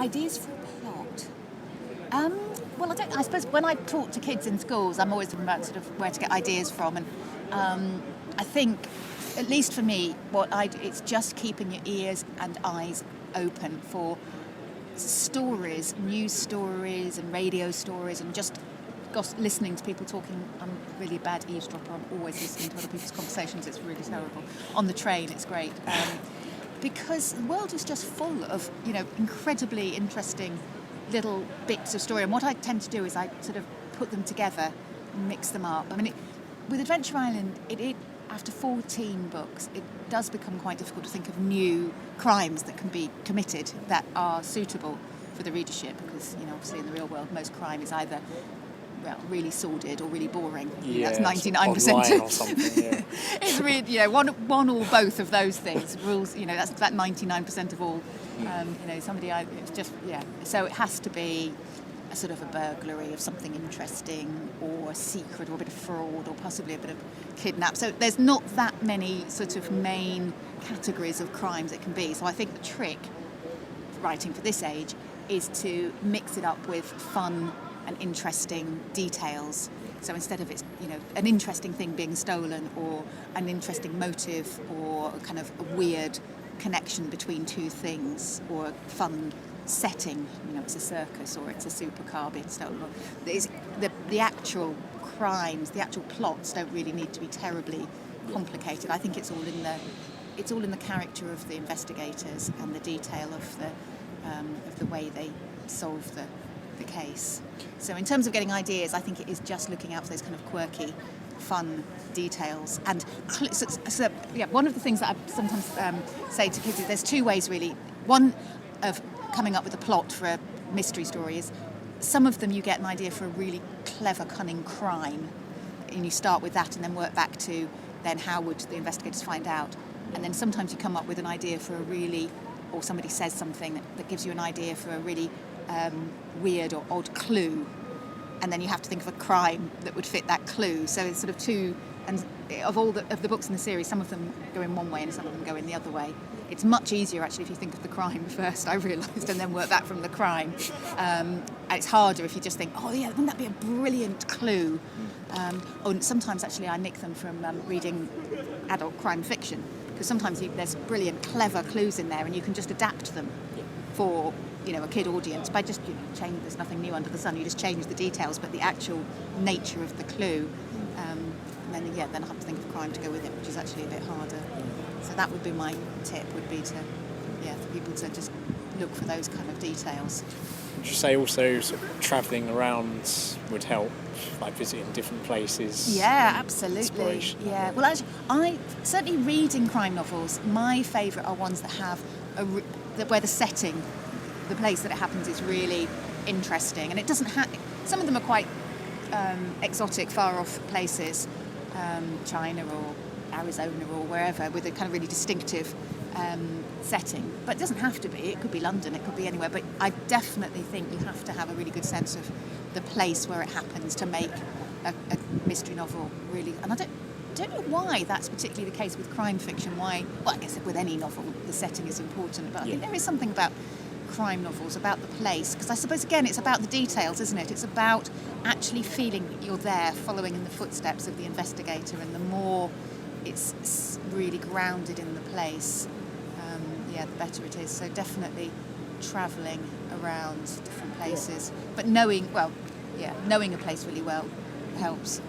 Ideas for a plot. Well, I suppose when I talk to kids in schools, I'm always talking about sort of where to get ideas from, and I think, at least for me, it's just keeping your ears and eyes open for stories, news stories and radio stories, and just listening to people talking. I'm a really bad eavesdropper. I'm always listening to other people's conversations. It's really terrible. On the train, it's great. Because the world is just full of, incredibly interesting little bits of story. And what I tend to do is I sort of put them together and mix them up. I mean, with Adventure Island, after 14 books, it does become quite difficult to think of new crimes that can be committed that are suitable for the readership, because, obviously in the real world, most crime is either really sordid or really boring. Yeah, that's 99%. Online or something, yeah. It's really, one or both of those things rules. That's that 99% of all. It's just, So it has to be a sort of a burglary of something interesting, or a secret, or a bit of fraud, or possibly a bit of kidnap. So there's not that many sort of main categories of crimes it can be. So I think the trick, writing for this age, is to mix it up with fun and interesting details. So instead of it's an interesting thing being stolen, or an interesting motive, or a kind of a weird connection between two things, or a fun setting, it's a circus or it's a supercar being stolen. The actual crimes, the actual plots don't really need to be terribly complicated. I think it's all in the character of the investigators and the detail of the way they solve the case. So in terms of getting ideas, I think it is just looking out for those kind of quirky, fun details. And one of the things that I sometimes say to kids is there's two ways really. One of coming up with a plot for a mystery story is, some of them you get an idea for a really clever, cunning crime, and you start with that and then work back to then how would the investigators find out. And then sometimes you come up with an idea for or somebody says something that gives you an idea for a really weird or odd clue, and then you have to think of a crime that would fit that clue. So it's sort of two, and of the books in the series, some of them go in one way and some of them go in the other way. It's much easier actually if you think of the crime first, I realised, and then work back from the crime. And it's harder if you just think, oh yeah, wouldn't that be a brilliant clue? And sometimes actually I nick them from reading adult crime fiction, because sometimes there's brilliant, clever clues in there, and you can just adapt them for a kid audience by just change. There's nothing new under the sun. You just change the details, but the actual nature of the clue. And then I have to think of crime to go with it, which is actually a bit harder. So that would be my tip. Would be for people to just look for those kind of details. Would you say also sort of travelling around would help, like visiting different places? Yeah, absolutely. Inspiration. Yeah. Well, actually, I certainly reading crime novels. My favourite are ones that have where the setting, the place that it happens, is really interesting, and it doesn't have. Some of them are quite exotic, far off places, China or Arizona or wherever, with a kind of really distinctive setting. But it doesn't have to be. It could be London. It could be anywhere. But I definitely think you have to have a really good sense of the place where it happens to make a mystery novel really. And I don't know why that's particularly the case with crime fiction. Why? Well, I guess with any novel, the setting is important. But I think there is something about crime novels, about the place, because I suppose again it's about the details, isn't it? It's about actually feeling that you're there, following in the footsteps of the investigator, and the more it's really grounded in the place, the better it is. So definitely travelling around different places, but knowing a place really well helps.